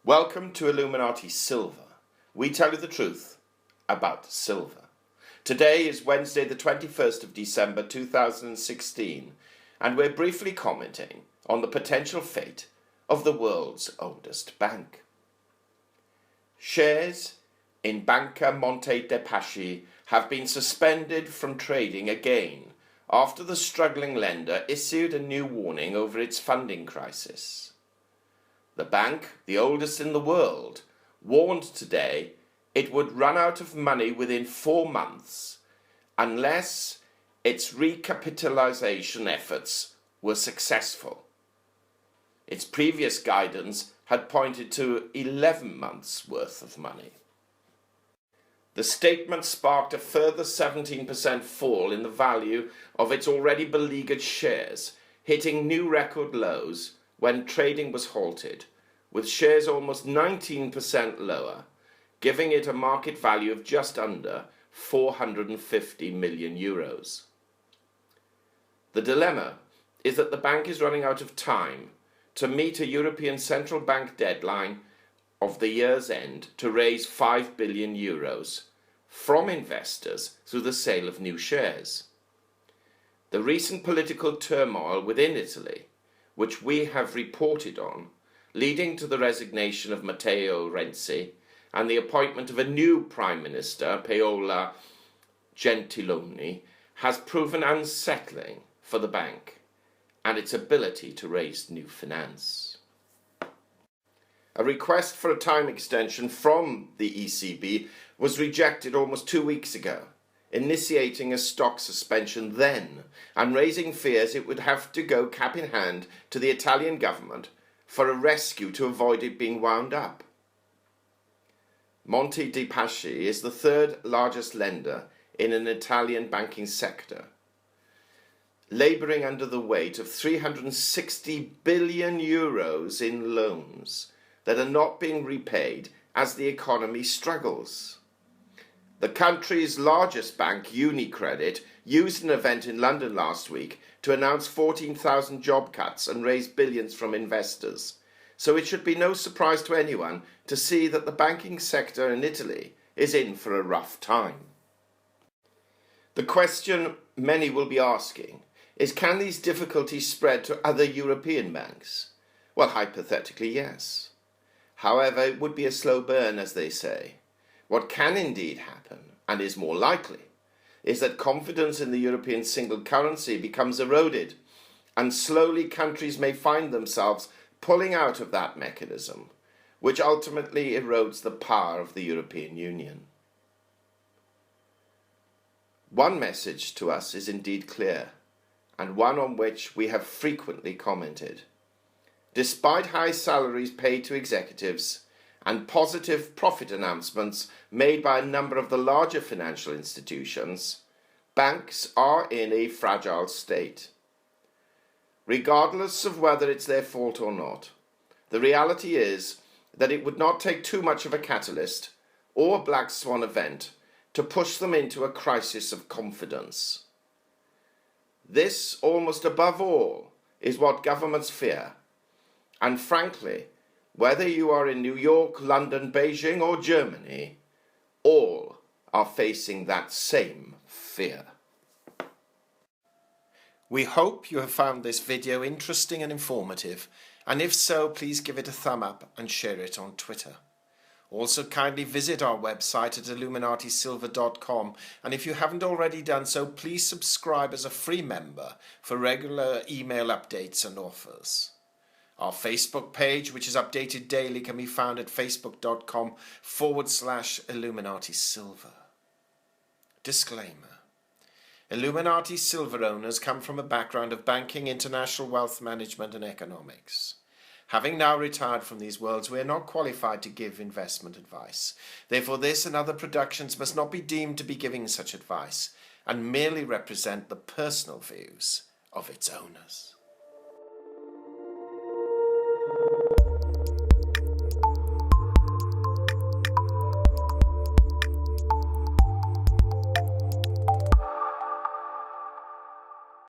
Welcome to Illuminati Silver. We tell you the truth about silver. Today is Wednesday the 21st of December 2016 and we're briefly commenting on the potential fate of the world's oldest bank. Shares in Banca Monte Paschi have been suspended from trading again after the struggling lender issued a new warning over its funding crisis. The bank, the oldest in the world, warned today it would run out of money within 4 months unless its recapitalisation efforts were successful. Its previous guidance had pointed to 11 months' worth of money. The statement sparked a further 17% fall in the value of its already beleaguered shares, hitting new record lows when trading was halted, with shares almost 19% lower, giving it a market value of just under 450 million euros. The dilemma is that the bank is running out of time to meet a European Central Bank deadline of the year's end to raise 5 billion euros from investors through the sale of new shares. The recent political turmoil within Italy, which we have reported on, leading to the resignation of Matteo Renzi and the appointment of a new Prime Minister, Paolo Gentiloni, has proven unsettling for the bank and its ability to raise new finance. A request for a time extension from the ECB was rejected almost 2 weeks ago, initiating a stock suspension then and raising fears it would have to go cap in hand to the Italian government for a rescue to avoid it being wound up. Monte dei Paschi is the third largest lender in an Italian banking sector, labouring under the weight of 360 billion euros in loans that are not being repaid as the economy struggles. The country's largest bank, UniCredit, used an event in London last week to announce 14,000 job cuts and raise billions from investors. So it should be no surprise to anyone to see that the banking sector in Italy is in for a rough time. The question many will be asking is, can these difficulties spread to other European banks? Well, hypothetically, yes. However, it would be a slow burn, as they say. What can indeed happen, and is more likely, is that confidence in the European single currency becomes eroded, and slowly countries may find themselves pulling out of that mechanism, which ultimately erodes the power of the European Union. One message to us is indeed clear, and one on which we have frequently commented. Despite high salaries paid to executives and positive profit announcements made by a number of the larger financial institutions, banks are in a fragile state. Regardless of whether it's their fault or not, the reality is that it would not take too much of a catalyst or black swan event to push them into a crisis of confidence. This, almost above all, is what governments fear. And frankly, whether you are in New York, London, Beijing or Germany, all are facing that same fear. We hope you have found this video interesting and informative, and if so, please give it a thumb up and share it on Twitter. Also, kindly visit our website at illuminatisilver.com, and if you haven't already done so, please subscribe as a free member for regular email updates and offers. Our Facebook page, which is updated daily, can be found at facebook.com/illuminatisilver. Disclaimer. Illuminati Silver owners come from a background of banking, international wealth management and economics. Having now retired from these worlds, we are not qualified to give investment advice. Therefore, this and other productions must not be deemed to be giving such advice and merely represent the personal views of its owners.